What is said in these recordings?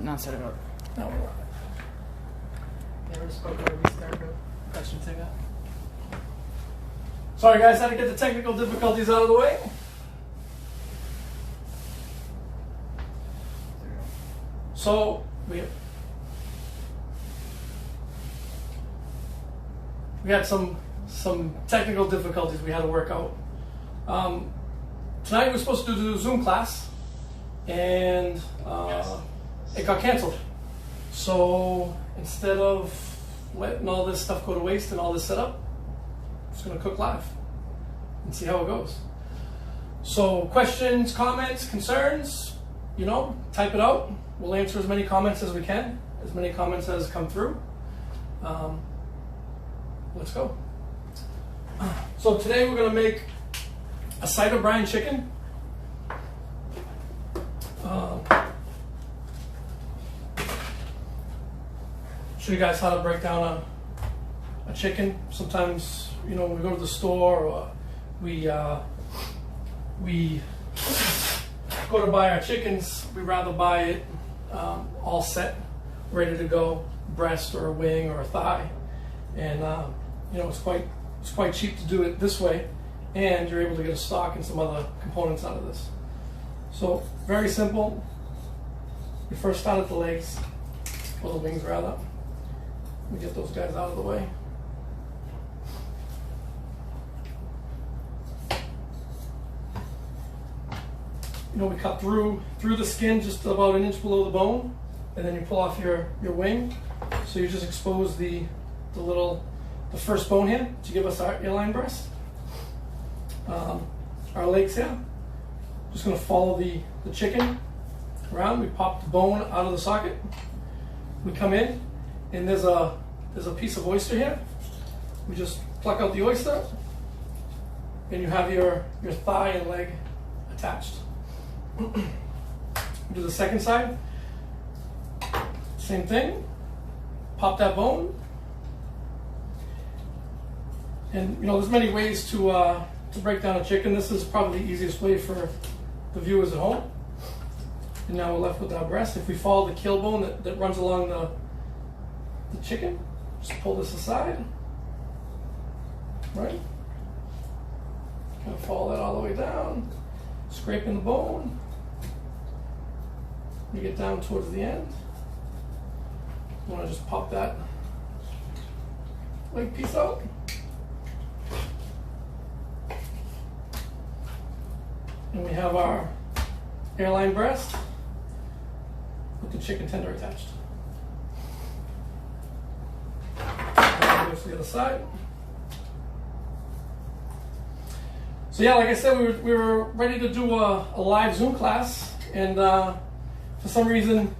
Now set it up. Now we're live. Yeah, we're just going to restart the question thing up. Sorry guys, had to get the technical difficulties out of the way. So we had some technical difficulties we had to work out. Tonight we were supposed to do the Zoom class, and it got canceled. So instead of letting all this stuff go to waste and all this setup, I'm just going to cook live and see how it goes. So questions, comments, concerns, type it out. We'll answer as many comments as we can, as many comments as come through. Let's go. So today we're going to make a cider brine chicken. Show you guys how to break down a chicken. Sometimes, when we go to the store or we go to buy our chickens, we rather buy it all set, ready to go, breast or a wing or a thigh, and it's quite cheap to do it this way, and you're able to get a stock and some other components out of this. So very simple. You first start at the legs, or the wings rather. Let me get those guys out of the way. We cut through the skin just about an inch below the bone, and then you pull off your wing. So you just expose the first bone here to give us our airline breast. Our legs here. Just going to follow the chicken around. We pop the bone out of the socket. We come in, and there's a piece of oyster here. We just pluck out the oyster, and you have your thigh and leg attached. Do the second side. Same thing. Pop that bone. And there's many ways to break down a chicken. This is probably the easiest way for the viewers at home. And now we're left with our breast. If we follow the keel bone that runs along the chicken, just pull this aside. Right? Kind of follow that all the way down. Scraping the bone. You get down towards the end. You want to just pop that leg piece out. And we have our airline breast with the chicken tender attached. And go to the other side. So yeah, like I said, we were ready to do a live Zoom class, and for some reason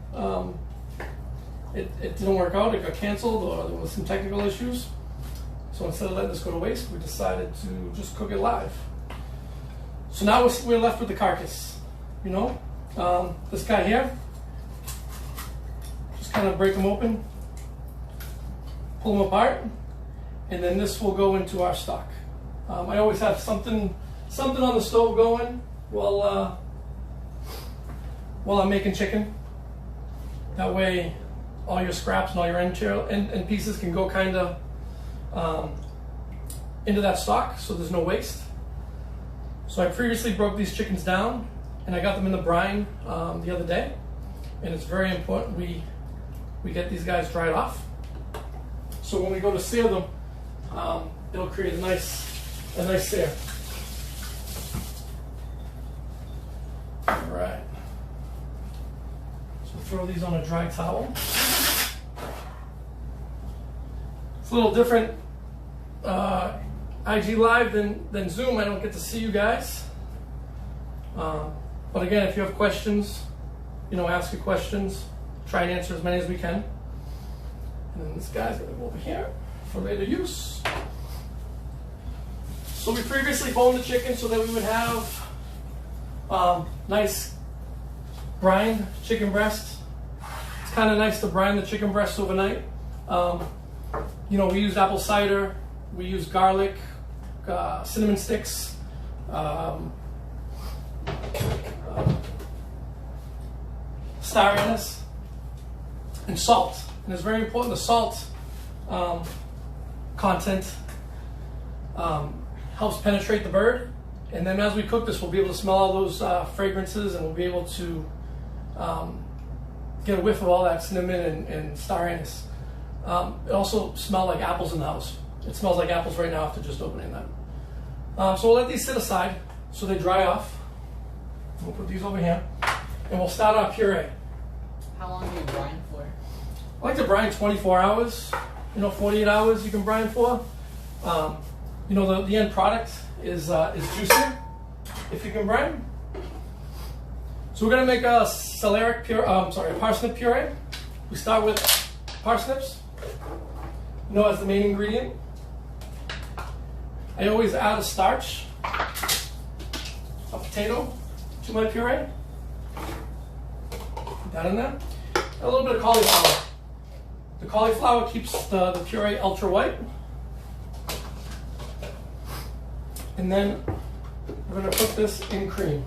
it didn't work out. It got canceled, or there was some technical issues. So instead of letting this go to waste, we decided to just cook it live. So now we're left with the carcass. This guy here. Just kind of break them open, pull them apart, and then this will go into our stock. I always have something on the stove going while I'm making chicken. That way, all your scraps and all your end pieces can go kind of into that stock, so there's no waste. So I previously broke these chickens down, and I got them in the brine the other day, and it's very important we get these guys dried off. So when we go to sear them, it'll create a nice sear. All right. So throw these on a dry towel. It's a little different IG Live than Zoom. I don't get to see you guys. But again, if you have questions, ask your questions. Try and answer as many as we can. And then this guy's going to go over here for later use. So we previously boned the chicken so that we would have nice brined chicken breast. It's kind of nice to brine the chicken breast overnight. We used apple cider, we used garlic, cinnamon sticks, star anise, and salt. And it's very important, the salt content helps penetrate the bird. And then as we cook this, we'll be able to smell all those fragrances, and we'll be able to get a whiff of all that cinnamon and star anise. It also smells like apples in the house. It smells like apples right now after just opening them. So we'll let these sit aside so they dry off. We'll put these over here, and we'll start our puree. How long do you brine for? I like to brine 24 hours, 48 hours you can brine for. The end product is juicier if you can brine. So we're gonna make a parsnip puree. We start with parsnips, as the main ingredient. I always add a starch, a potato to my puree. Put that in there. A little bit of cauliflower. The cauliflower keeps the puree ultra white. And then we're going to cook this in cream.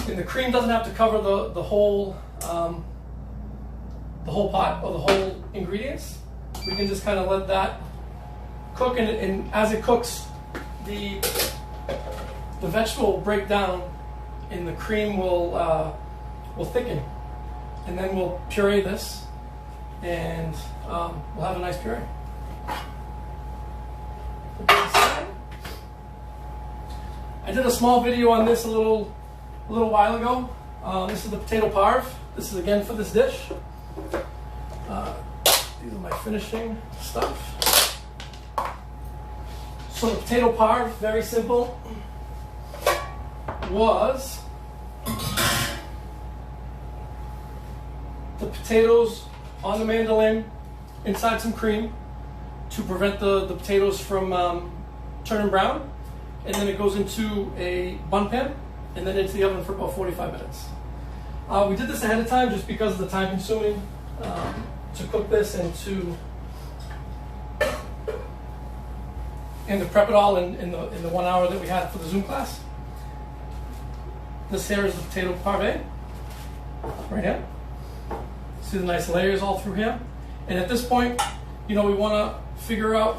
And the cream doesn't have to cover the whole pot or the whole ingredients. We can just kind of let that cook, and as it cooks, the vegetable will break down, and the cream will thicken. And then we'll puree this, and we'll have a nice puree. I did a small video on this a little while ago. This is the potato parve. This is again for this dish. These are my finishing stuff. So the potato parve, very simple, was the potatoes on the mandolin, inside some cream to prevent the potatoes from turning brown, and then it goes into a bun pan and then into the oven for about 45 minutes. We did this ahead of time just because of the time consuming to cook this and to prep it all in the 1 hour that we had for the Zoom class. This here is the potato parve, right here. See the nice layers all through here. And at this point, we want to figure out,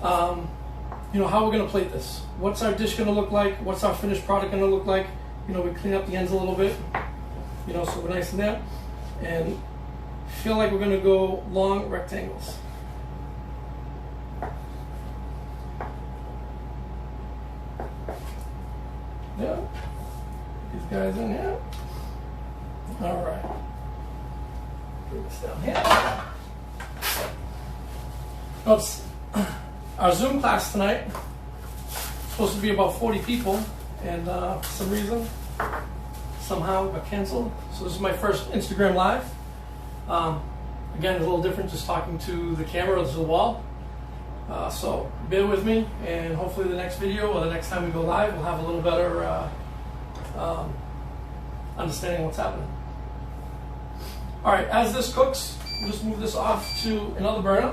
how we're going to plate this. What's our dish going to look like? What's our finished product going to look like? We clean up the ends a little bit, so we're nice in there. And feel like we're going to go long rectangles. Yeah, these guys in here. All right. Put this down here. Now it's our Zoom class tonight. It's supposed to be about 40 people, and for some reason, somehow got canceled. So this is my first Instagram Live. Again, it's a little different just talking to the camera or to the wall. So bear with me, and hopefully the next video or the next time we go live, we'll have a little better understanding of what's happening. All right, as this cooks, we'll just move this off to another burner.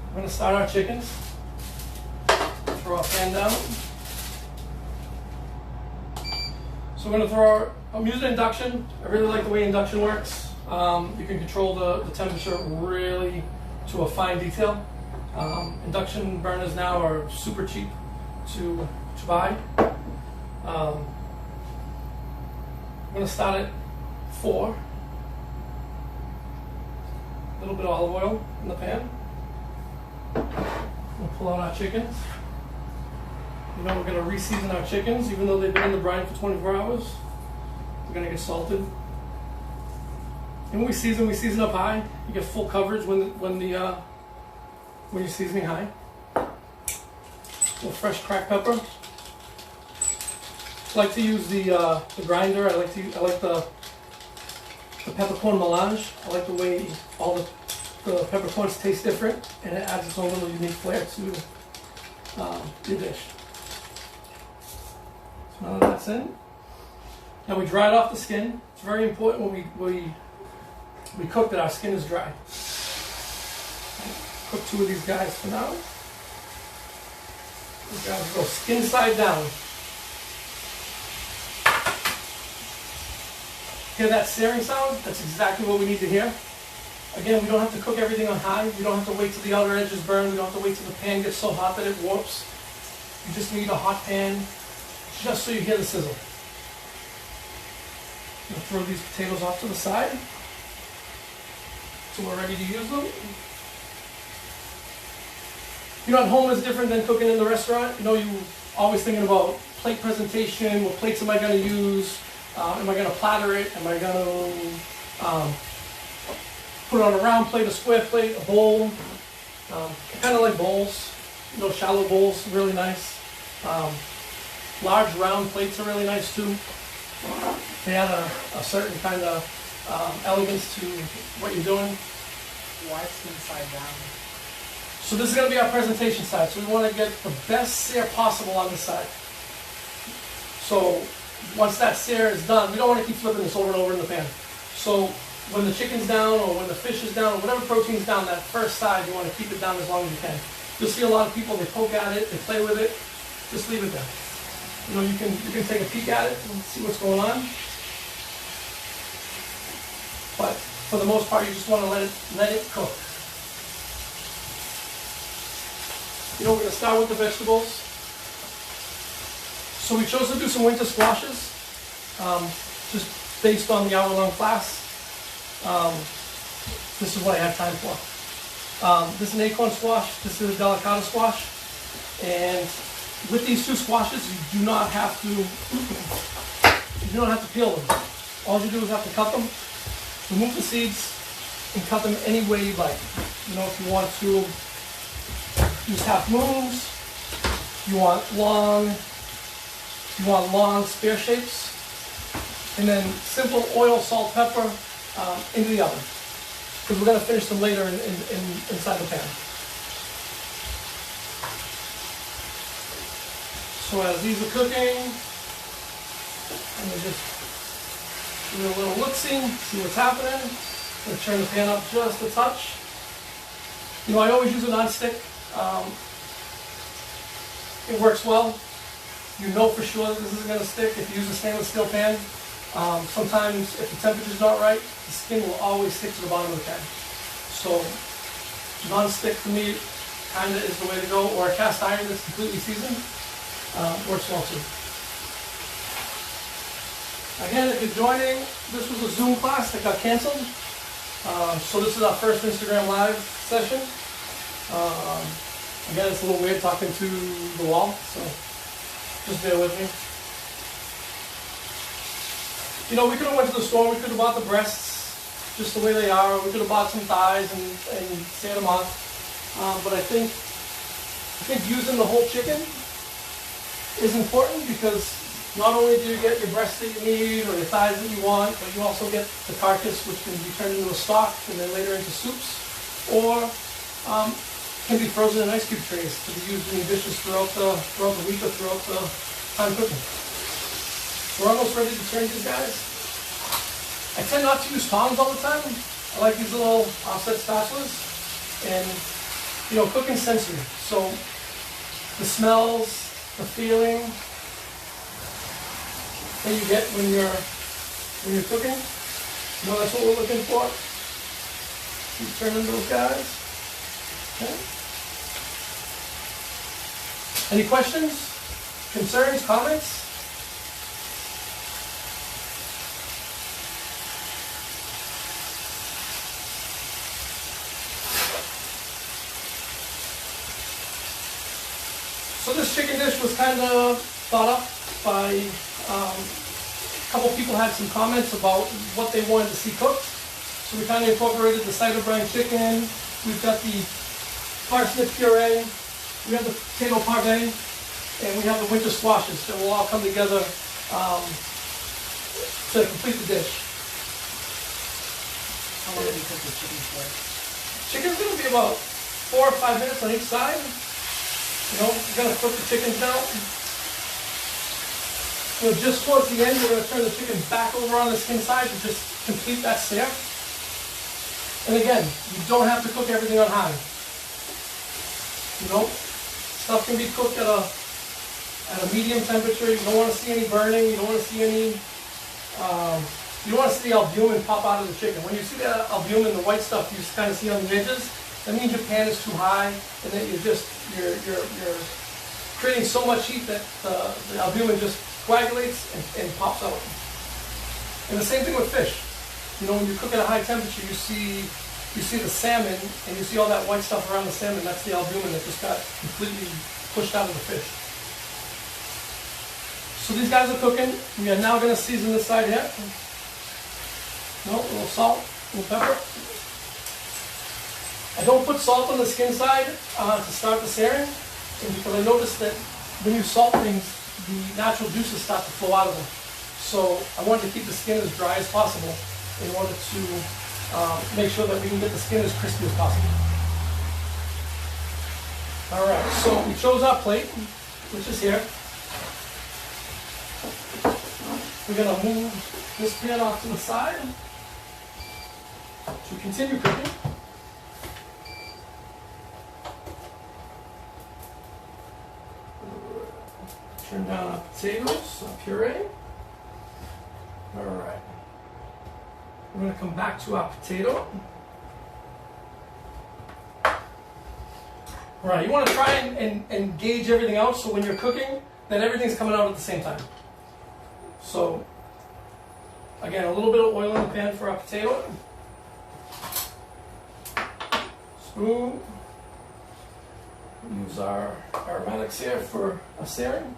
We're going to start our chickens. Throw our pan down. So we're going to throw I'm using induction. I really like the way induction works. You can control the temperature really to a fine detail. Induction burners now are super cheap to buy. I'm going to start at 4. A little bit of olive oil in the pan. We'll pull out our chickens. We're going to re-season our chickens, even though they've been in the brine for 24 hours. They're going to get salted. And when we season up high. You get full coverage when you're seasoning high. A little fresh cracked pepper. I like to use the grinder. I like the peppercorn melange. I like the way all the peppercorns taste different, and it adds its own little unique flair to your dish. So now that that's in, now we dried off the skin. It's very important when we cook that our skin is dry. Cook 2 of these guys for now. These guys go skin side down. Hear that searing sound? That's exactly what we need to hear. Again, we don't have to cook everything on high. We don't have to wait till the outer edges burn. We don't have to wait till the pan gets so hot that it warps. You just need a hot pan just so you hear the sizzle. I'm going to throw these potatoes off to the side so we're ready to use them. You know, at home is different than cooking in the restaurant. You know, you're always thinking about plate presentation. What plates am I going to use? Am I going to platter it? Am I going to put it on a round plate, a square plate, a bowl? Kind of like bowls. You know, shallow bowls, really nice. Large round plates are really nice too. They add a certain kind of elegance to what you're doing. Why skin side down? So this is going to be our presentation side. So we want to get the best sear possible on this side. So once that sear is done, we don't want to keep flipping this over and over in the pan. So when the chicken's down or when the fish is down or whatever protein's down, that first side, you want to keep it down as long as you can. You'll see a lot of people, they poke at it, they play with it. Just leave it there. You know, you can take a peek at it and see what's going on. But for the most part, you just want to let it cook. You know, we're going to start with the vegetables. So we chose to do some winter squashes, just based on the hour-long class. This is what I had time for. This is an acorn squash. This is a delicata squash. And with these two squashes, you do not have to peel them. All you do is have to cut them, remove the seeds, and cut them any way you like. You know, if you want to use half moons, you want long spear shapes, and then simple oil, salt, pepper into the oven, because we're going to finish them later inside the pan. So as these are cooking, I'm going to just do a little look-see, see what's happening. I'm going to turn the pan up just a touch. You know, I always use a non-stick. It works well. You know for sure that this isn't going to stick if you use a stainless steel pan. Sometimes if the temperature's not right, the skin will always stick to the bottom of the pan. So non-stick for me kind of is the way to go, or a cast iron that's completely seasoned. Works well too. Again, if you're joining, this was a Zoom class that got canceled. So this is our first Instagram Live session. Again, it's a little weird talking to the wall, so just bear with me. You know, we could have went to the store, we could have bought the breasts just the way they are, or we could have bought some thighs and seared them off. But I think using the whole chicken is important, because not only do you get your breast that you need or your thighs that you want, but you also get the carcass, which can be turned into a stock and then later into soups, or can be frozen in ice cube trays to be used in dishes throughout the week or throughout the time cooking. We're almost ready to turn these guys. I tend not to use tongs all the time. I like these little offset spatulas, and you know, cooking sensory. So the smells, the feeling that you get when you're cooking, you know, that's what we're looking for. Keep turning those guys. Okay. Any questions, concerns, comments? So this chicken dish was kind of thought up by a couple people had some comments about what they wanted to see cooked. So we kind of incorporated the cider brine chicken. We've got the parsnip puree. We have the potato parve, and we have the winter squashes that will all come together to complete the dish. How long do you cook the chicken for? Chicken's going to be about 4 or 5 minutes on each side. You know, you're going to cook the chickens down. You know, just towards the end, we're going to turn the chicken back over on the skin side to just complete that sear. And again, you don't have to cook everything on high. You know, stuff can be cooked at a at a medium temperature. You don't want to see any burning. You don't want to see any. You don't want to see the albumin pop out of the chicken. When you see that albumin, the white stuff you just kind of see on the edges, that means your pan is too high, and that you're creating so much heat that the albumin just coagulates and pops out. And the same thing with fish. You know, when you cook at a high temperature, you see the salmon, and you see all that white stuff around the salmon. That's the albumin that just got completely pushed out of the fish. So these guys are cooking. We are now going to season this side here. No, a little salt, a little pepper. I don't put salt on the skin side to start the searing, and because I noticed that when you salt things, the natural juices start to flow out of them. So I wanted to keep the skin as dry as possible in order to make sure that we can get the skin as crispy as possible. All right, so we chose our plate, which is here. We're going to move this pan off to the side to continue cooking. Turn down our potatoes, our puree. All right. We're going to come back to our potato. All right, you want to try and gauge everything out so when you're cooking, that everything's coming out at the same time. So, again, a little bit of oil in the pan for our potato. Spoon. Use our aromatics here for a searing.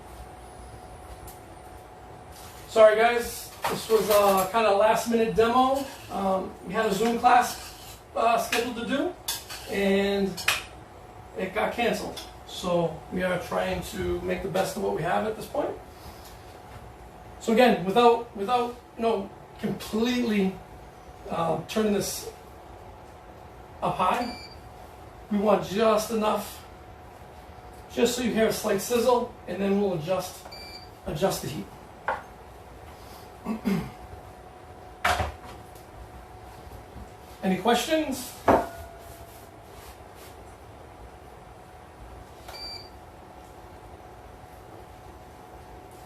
Sorry guys, this was a kind of last minute demo. We had a Zoom class scheduled to do, and it got canceled. So we are trying to make the best of what we have at this point. So again, without completely turning this up high, we want just enough, just so you hear a slight sizzle, and then we'll adjust the heat. Any questions?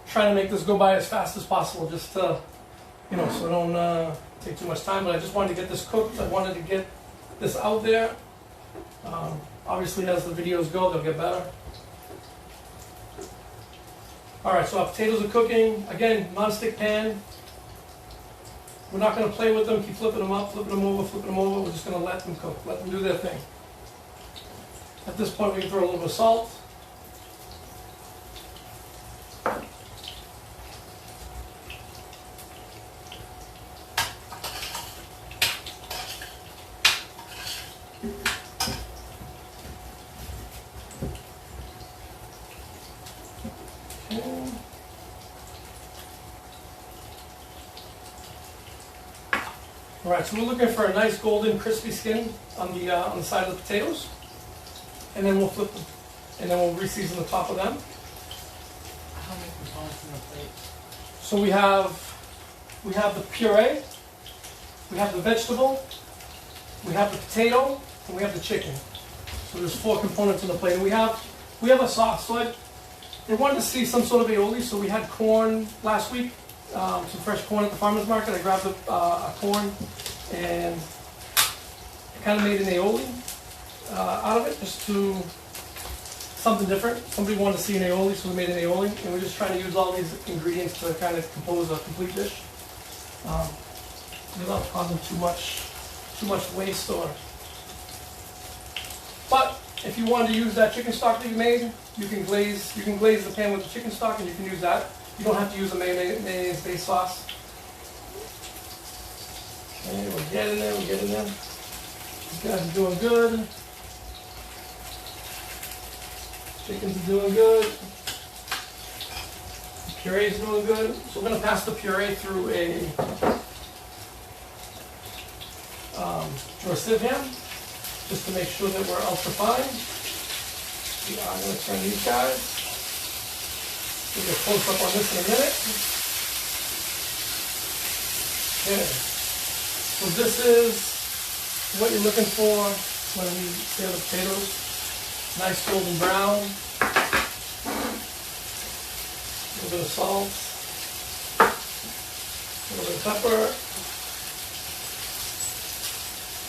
Trying to make this go by as fast as possible, just to, so I don't take too much time. But I just wanted to get this cooked. I wanted to get this out there. Obviously, as the videos go, they'll get better. All right, so our potatoes are cooking. Again, non-stick pan. We're not going to play with them, keep flipping them up, flipping them over, flipping them over. We're just going to let them cook, let them do their thing. At this point, we can throw a little bit of salt. All right, so we're looking for a nice golden crispy skin on the side of the potatoes, and then we'll flip them, and then we'll re-season the top of them. How many components in the plate? So we have the puree, we have the vegetable, we have the potato, and we have the chicken. So there's 4 components in the plate, and we have a sauce. So I wanted to see some sort of aioli, so we had corn last week. Some fresh corn at the farmer's market. I grabbed a corn and I kind of made an aioli out of it, just to something different. Somebody wanted to see an aioli, so we made an aioli, and we're just trying to use all these ingredients to kind of compose a complete dish without causing too much waste. But if you wanted to use that chicken stock that you made, you can glaze the pan with the chicken stock, and you can use that. You don't have to use a mayonnaise-based sauce. Okay, we're getting there, These guys are doing good. Chickens are doing good. The puree is doing good. So we're going to pass the puree through a sieve here, just to make sure that we're ultra fine. We are going to turn these guys. We'll get close up on this in a minute. Okay. So this is what you're looking for when you sear the potatoes. Nice golden brown. little bit of salt, a little bit of pepper.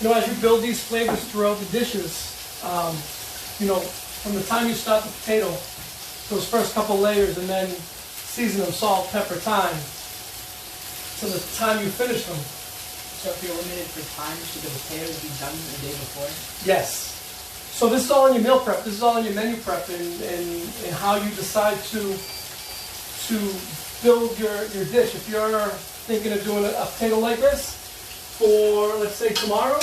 You know, as you build these flavors throughout the dishes, you know, from the time you start the potato, those first couple layers, and then season them, salt, pepper, thyme, to the time you finish them. So if you're limited for time, should the potatoes be done the day before? Yes. So this is all in your meal prep. This is all in your menu prep, and how you decide to build your dish. If you're thinking of doing a potato like this for, let's say, tomorrow,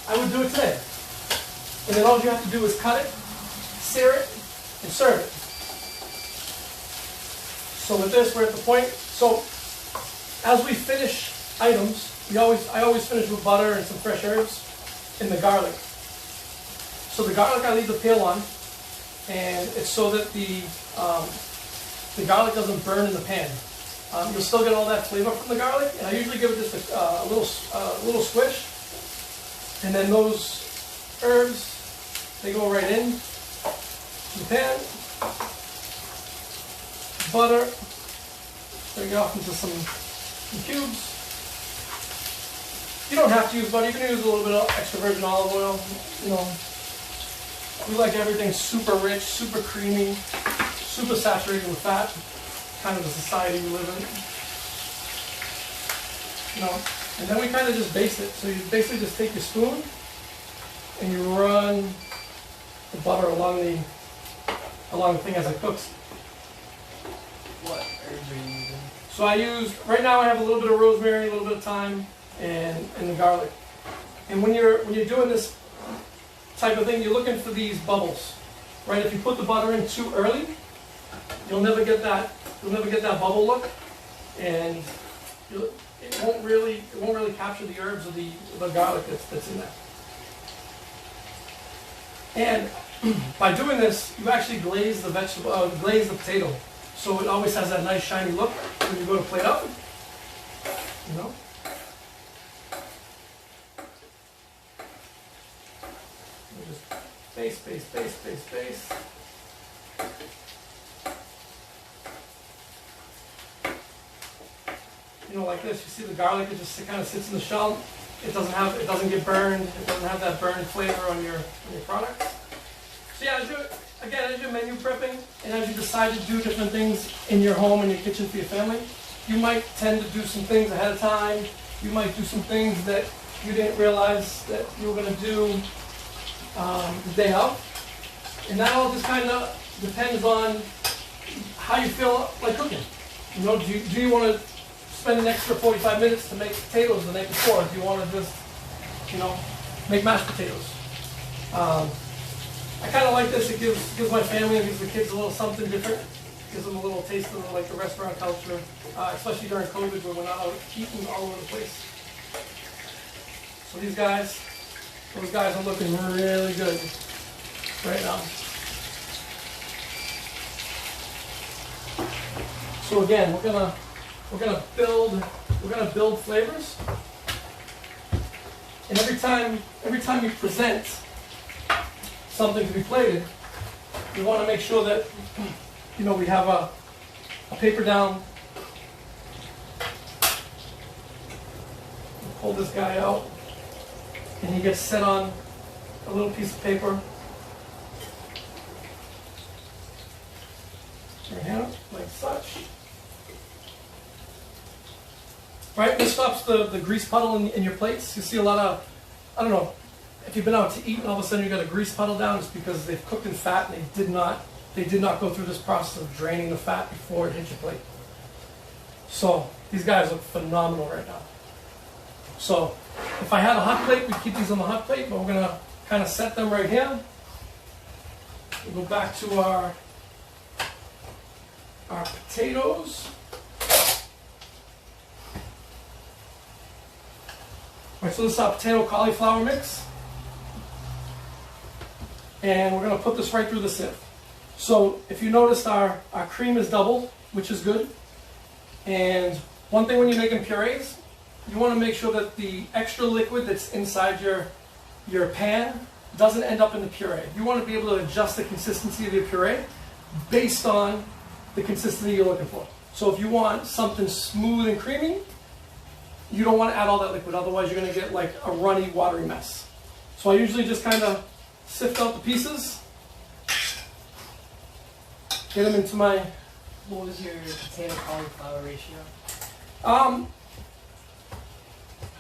I would do it today. And then all you have to do is cut it, sear it, and serve it. So with this, we're at the point. So as we finish items, I always finish with butter and some fresh herbs and the garlic. So the garlic, I leave the peel on, and it's so that the garlic doesn't burn in the pan. You'll still get all that flavor from the garlic, and I usually give it just a little squish, and then those herbs, they go right in the pan. Butter, break it off into some cubes. You don't have to use butter. You can use a little bit of extra virgin olive oil. You know, we like everything super rich, super creamy, super saturated with fat. Kind of the society we live in. You know, and then we kind of just baste it. So you basically just take your spoon and you run the butter along the thing as it cooks. What herbs are you using? So right now I have a little bit of rosemary, a little bit of thyme, and the garlic. And when you're doing this type of thing, you're looking for these bubbles, right? If you put the butter in too early, you'll never get that bubble look, and it won't really capture the herbs or the garlic that's in there. And by doing this, you actually glaze the potato, so it always has that nice shiny look when you go to plate up. You know. You just base. You know, like this. You see the garlic; it just kind of sits in the shell. It doesn't get burned. It doesn't have that burned flavor on your product. So yeah, as you're menu prepping and as you decide to do different things in your home and your kitchen for your family, you might tend to do some things ahead of time. You might do some things that you didn't realize that you were going to do the day of. And that all just kind of depends on how you feel like cooking. You know, do you want to spend an extra 45 minutes to make potatoes the night before? Or do you want to just, you know, make mashed potatoes? I kind of like this. It gives my family and gives the kids a little something different. Gives them a little taste of like the restaurant culture, especially during COVID where we're not out eating all over the place. So those guys are looking really good right now. So again, we're gonna build flavors, and every time you present something to be plated, you want to make sure that, you know, we have a paper down. Pull this guy out, and he gets set on a little piece of paper. Right here, like such. Right, this stops the grease puddle in your plates. You see a lot of, I don't know, if you've been out to eat and all of a sudden you got a grease puddle down, it's because they've cooked in fat and they did not go through this process of draining the fat before it hits your plate. So these guys look phenomenal right now. So if I had a hot plate, we'd keep these on the hot plate, but we're gonna kind of set them right here. We'll go back to our potatoes. All right, so this is our potato cauliflower mix. And we're going to put this right through the sieve. So if you noticed, our cream is doubled, which is good. And one thing when you're making purees, you want to make sure that the extra liquid that's inside your pan doesn't end up in the puree. You want to be able to adjust the consistency of your puree based on the consistency you're looking for. So if you want something smooth and creamy, you don't want to add all that liquid, otherwise you're going to get like a runny, watery mess. So I usually just kind of sift out the pieces, get them into my... What was your potato cauliflower ratio?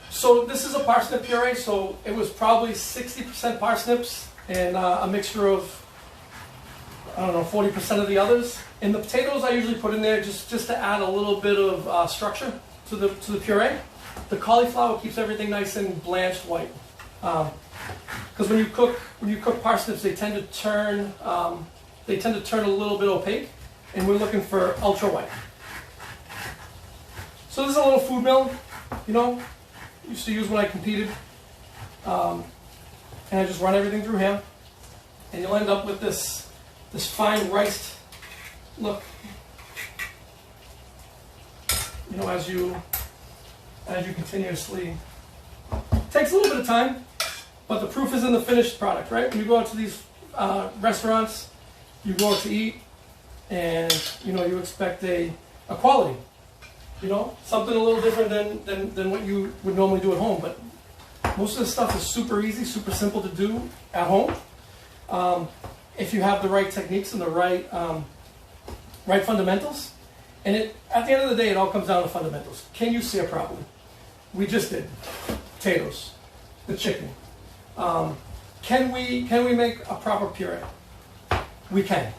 So this is a parsnip puree, so it was probably 60% parsnips and a mixture of, I don't know, 40% of the others. And the potatoes I usually put in there just to add a little bit of structure to the puree. The cauliflower keeps everything nice and blanched white. Because when you cook parsnips, they tend to turn a little bit opaque, and we're looking for ultra white. So this is a little food mill, you know, used to use when I competed, and I just run everything through here, and you'll end up with this fine riced look, you know, as you continuously. It takes a little bit of time, but the proof is in the finished product, right? When you go out to these restaurants, you go out to eat, and you know you expect a quality, you know, something a little different than what you would normally do at home. But most of the stuff is super easy, super simple to do at home, if you have the right techniques and the right fundamentals. And at the end of the day, it all comes down to fundamentals. Can you sear properly? We just did potatoes, the chicken. Can we make a proper puree? We can.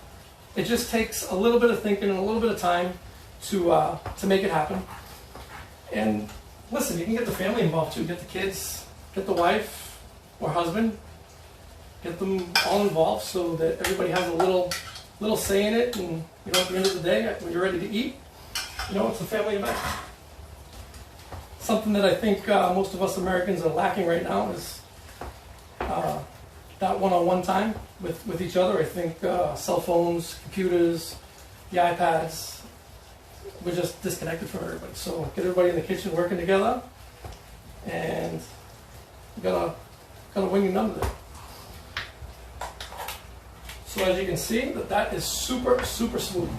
It just takes a little bit of thinking and a little bit of time to make it happen. And listen, you can get the family involved too. Get the kids, get the wife or husband, get them all involved so that everybody has a little say in it. And you know, at the end of the day, when you're ready to eat, you know, it's a family event. Something that I think most of us Americans are lacking right now is that one-on-one time with each other. I think cell phones, computers, the iPads, we're just disconnected from everybody. So get everybody in the kitchen working together, and you gotta win your number there. So as you can see, that is super, super smooth.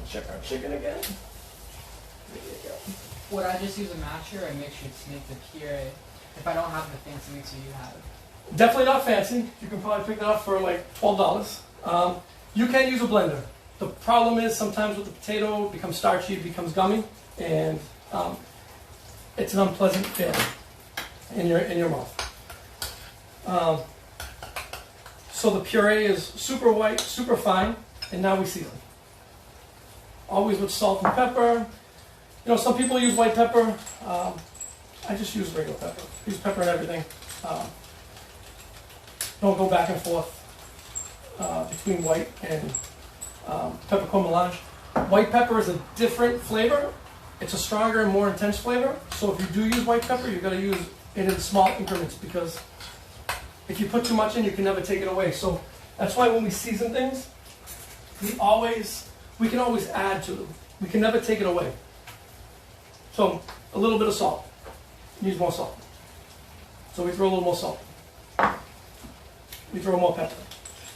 Check our chicken again. There you go. Would I just use a masher or make sure to make the puree if I don't have the fancy mixer you have? Definitely not fancy. You can probably pick that up for like $12. You can use a blender. The problem is sometimes with the potato, it becomes starchy, it becomes gummy, and it's an unpleasant feeling in your mouth. So the puree is super white, super fine, and now we season. Always with salt and pepper. You know, some people use white pepper. I just use regular pepper. Use pepper in everything. Don't go back and forth between white and peppercorn melange. White pepper is a different flavor. It's a stronger and more intense flavor. So if you do use white pepper, you've got to use it in small increments, because if you put too much in, you can never take it away. So that's why when we season things, we can always add to them. We can never take it away. So a little bit of salt. Use more salt. So we throw a little more salt. We throw more pepper.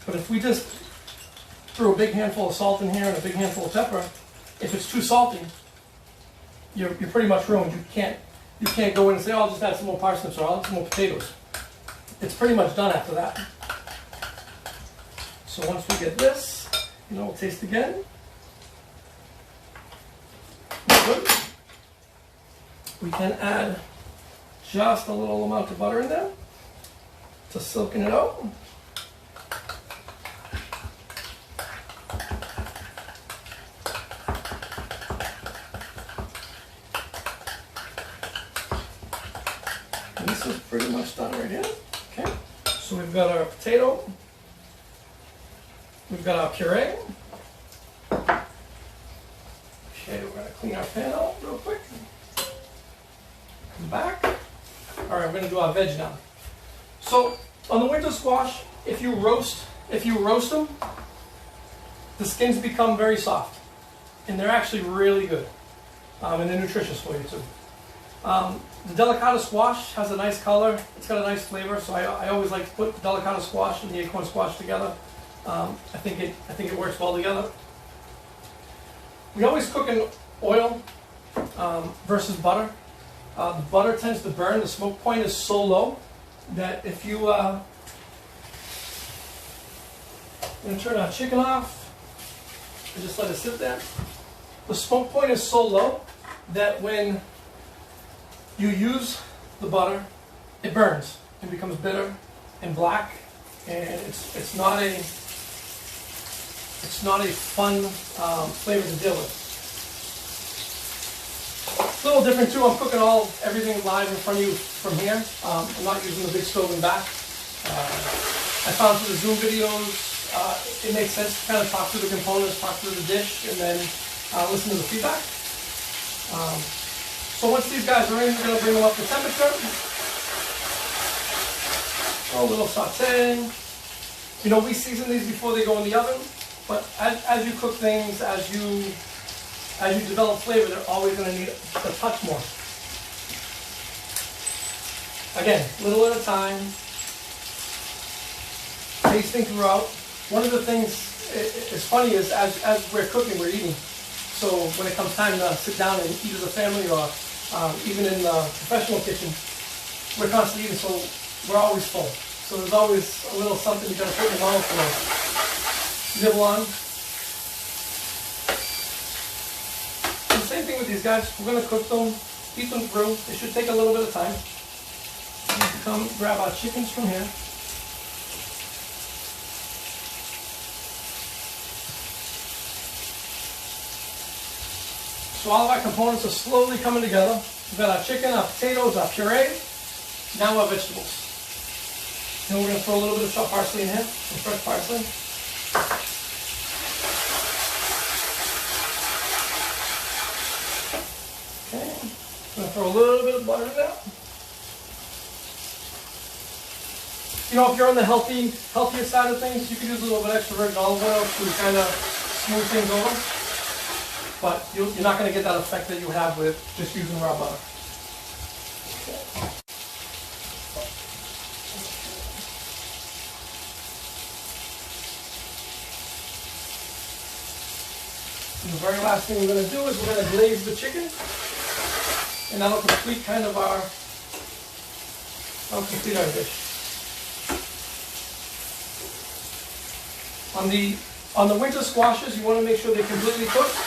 But if we just throw a big handful of salt in here and a big handful of pepper, if it's too salty, you're pretty much ruined. You can't go in and say, oh, I'll just add some more parsnips or I'll add some more potatoes. It's pretty much done after that. So once we get this, you know, we'll taste again. Good. We can add just a little amount of butter in there to silken it out. And this is pretty much done right here. Okay, so we've got our potato, we've got our puree. Okay, we're going to clean our pan out real quick. Come back. All right, we're going to do our veg now. So on the winter squash, if you roast them, the skins become very soft, and they're actually really good, and they're nutritious for you too. The delicata squash has a nice color. It's got a nice flavor, so I always like to put the delicata squash and the acorn squash together. I think it works well together. We always cook in oil versus butter. The butter tends to burn. The smoke point is so low that if you I'm going to turn our chicken off and just let it sit there. The smoke point is so low that when you use the butter, it burns and becomes bitter and black, and it's not a fun flavor to deal with. It's a little different too. I'm cooking everything live in front of you from here. I'm not using the big stove in back. I found through the Zoom videos, it makes sense to kind of talk through the components, talk through the dish, and then listen to the feedback. So once these guys are in, we're going to bring them up to temperature. So a little sauteing. You know, we season these before they go in the oven, but as you cook things, as you develop flavor, they're always going to need a touch more. Again, little at a time, tasting throughout. One of the things is funny is as we're cooking, we're eating. So when it comes time to sit down and eat as a family, or even in the professional kitchen, we're constantly eating, so we're always full. So there's always a little something you got to put in your mouth or nibble on. And the same thing with these guys. We're going to cook them, eat them through. It should take a little bit of time. Come grab our chickens from here. So all of our components are slowly coming together. We've got our chicken, our potatoes, our puree, now our vegetables. And we're going to throw a little bit of chopped parsley in here, some fresh parsley. Okay, I'm going to throw a little bit of butter in there. You know, if you're on the healthier side of things, you can use a little bit extra virgin olive oil to kind of smooth things over. But you're not going to get that effect that you have with just using raw butter. And the very last thing we're going to do is we're going to glaze the chicken, and that'll complete kind of our dish. On the winter squashes, you want to make sure they're completely cooked.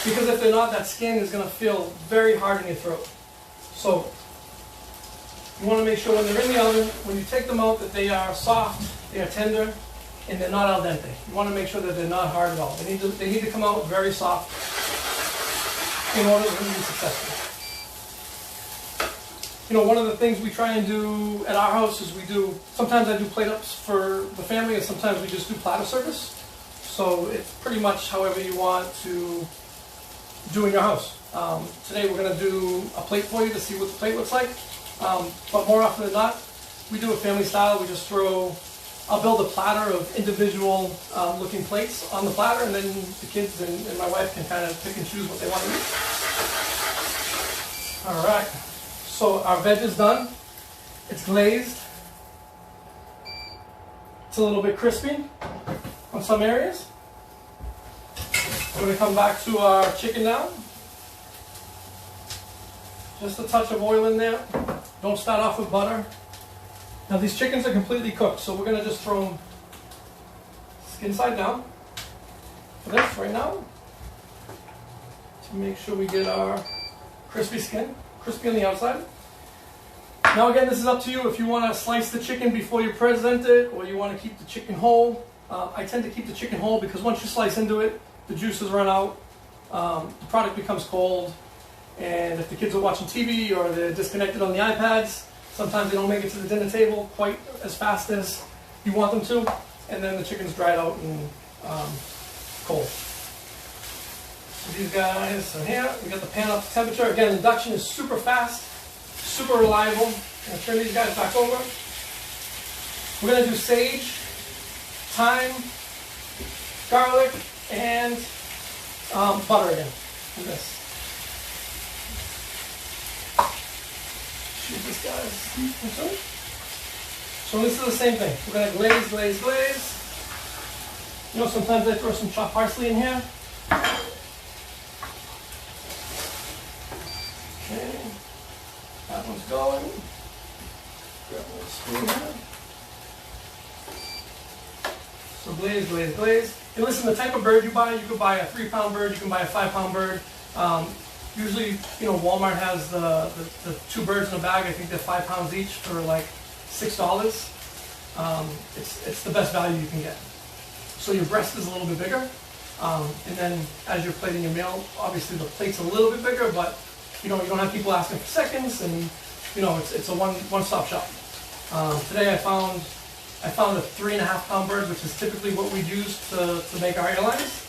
Because if they're not, that skin is going to feel very hard in your throat. So you want to make sure when they're in the oven, when you take them out, that they are soft, they are tender, and they're not al dente. You want to make sure that they're not hard at all. They need to come out very soft in order for them to be successful. You know, one of the things we try and do at our house is sometimes I do plate ups for the family, and sometimes we just do platter service. So it's pretty much however you want to do in your house. Today we're going to do a plate for you to see what the plate looks like. But more often than not, we do a family style. We just I'll build a platter of individual looking plates on the platter, and then the kids and my wife can kind of pick and choose what they want to eat. All right, so our veg is done. It's glazed. It's a little bit crispy on some areas. We're going to come back to our chicken now. Just a touch of oil in there. Don't start off with butter. Now these chickens are completely cooked, so we're going to just throw them skin side down for this right now, to make sure we get our crispy skin, crispy on the outside. Now again, this is up to you if you want to slice the chicken before you present it, or you want to keep the chicken whole. I tend to keep the chicken whole because once you slice into it, the juices run out, the product becomes cold, and if the kids are watching TV or they're disconnected on the iPads, sometimes they don't make it to the dinner table quite as fast as you want them to, and then the chicken's dried out and cold. So these guys are here. We got the pan up to temperature. Again, induction is super fast, super reliable. I'm going to turn these guys back over. We're going to do sage, thyme, garlic, and butter again in this. Shoot this guy. So So this is the same thing. We're gonna glaze, glaze, glaze. You know, sometimes I throw some chopped parsley in here. Okay, that one's going. Grab a little spoon here. So glaze, glaze, glaze. And listen, the type of bird you could buy a 3-pound bird, you can buy a 5-pound bird. Usually, you know, Walmart has the 2 birds in a bag. I think they're 5 pounds each for like $6. It's the best value you can get. So your breast is a little bit bigger, and then as you're plating your meal, obviously the plate's a little bit bigger, but you know, you don't have people asking for seconds, and you know, it's a one-stop shop. Today I found a 3.5-pound bird, which is typically what we use to make our airlines,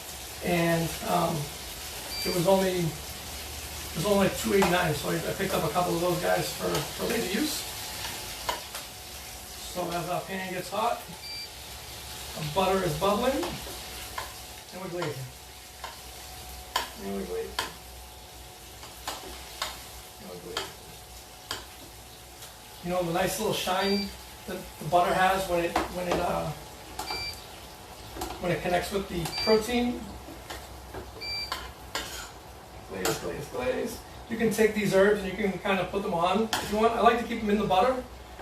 and it was only like $2.89, so I picked up a couple of those guys for later use. So as our pan gets hot, our butter is bubbling, and we're glazing. And we're glazing. And we're glazing. You know the nice little shine that the butter has when it connects with the protein. Glaze, glaze, glaze. You can take these herbs and you can kind of put them on if you want. I like to keep them in the butter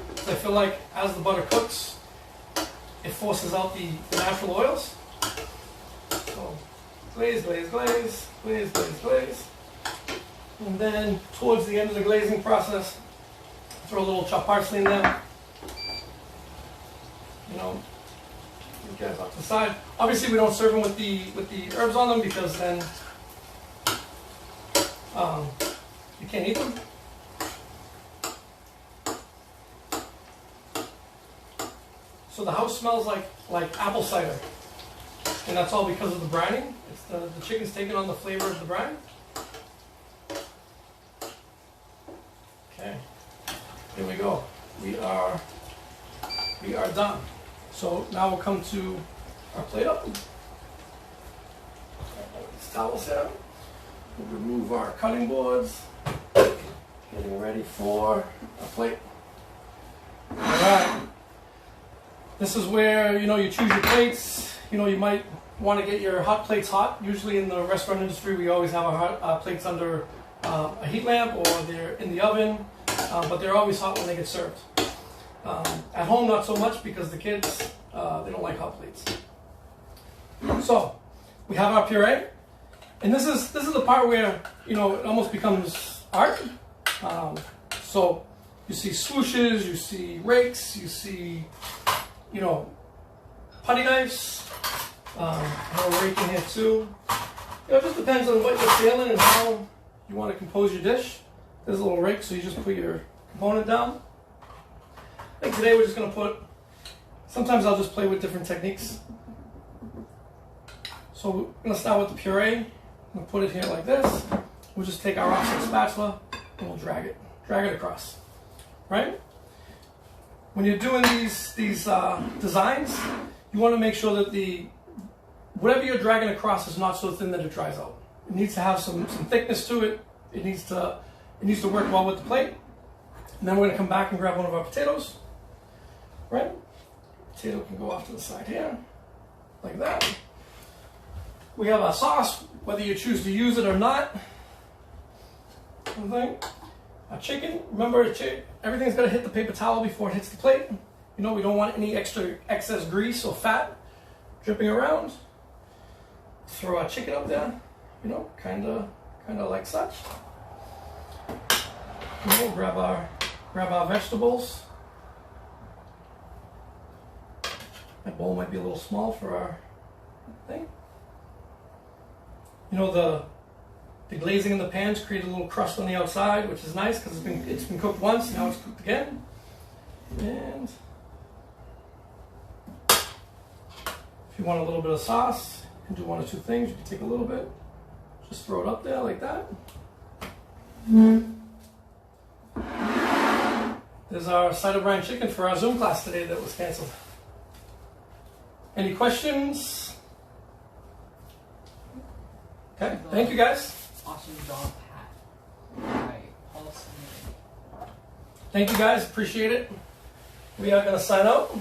because I feel like as the butter cooks, it forces out the natural oils. So glaze, glaze, glaze, glaze, glaze, glaze. And then towards the end of the glazing process, throw a little chopped parsley in there. You know, you guys off to the side. Obviously, we don't serve them with the herbs on them because then you can't eat them. So the house smells like apple cider, and that's all because of the brining. It's the chicken's taking on the flavor of the brine. Okay, here we go. We are done. So now we'll come to our plate up. These towels here. We'll remove our cutting boards. Getting ready for a plate. All right. This is where, you know, you choose your plates. You know, you might want to get your hot plates hot. Usually in the restaurant industry, we always have our plates under a heat lamp or they're in the oven, but they're always hot when they get served. At home, not so much because the kids, they don't like hot plates. So we have our puree, and this is the part where, you know, it almost becomes art. So you see swooshes, you see rakes, you see, you know, putty knives. A little rake in here too. You know, it just depends on what you're feeling and how you want to compose your dish. There's a little rake, so you just put your component down. I think today we're just going to put, sometimes I'll just play with different techniques. So we're going to start with the puree. We'll put it here like this. We'll just take our offset spatula and we'll drag it across, right? When you're doing these designs, you want to make sure that whatever you're dragging across is not so thin that it dries out. It needs to have some thickness to it. It needs to work well with the plate. And then we're going to come back and grab one of our potatoes, right? Potato can go off to the side here, like that. We have our sauce, whether you choose to use it or not. Our chicken, remember, everything's got to hit the paper towel before it hits the plate. You know, we don't want any excess grease or fat dripping around. Throw our chicken up there, you know, kind of like such. And we'll grab our vegetables. That bowl might be a little small for our thing. You know, the glazing in the pans create a little crust on the outside, which is nice because it's been cooked once, now it's cooked again. And if you want a little bit of sauce, you can do one or two things. You can take a little bit, just throw it up there like that. There's our side of brine chicken for our Zoom class today that was canceled. Any questions? Okay, thank you guys. Awesome job, Pat. Right. Thank you guys, appreciate it. we are going to sign out.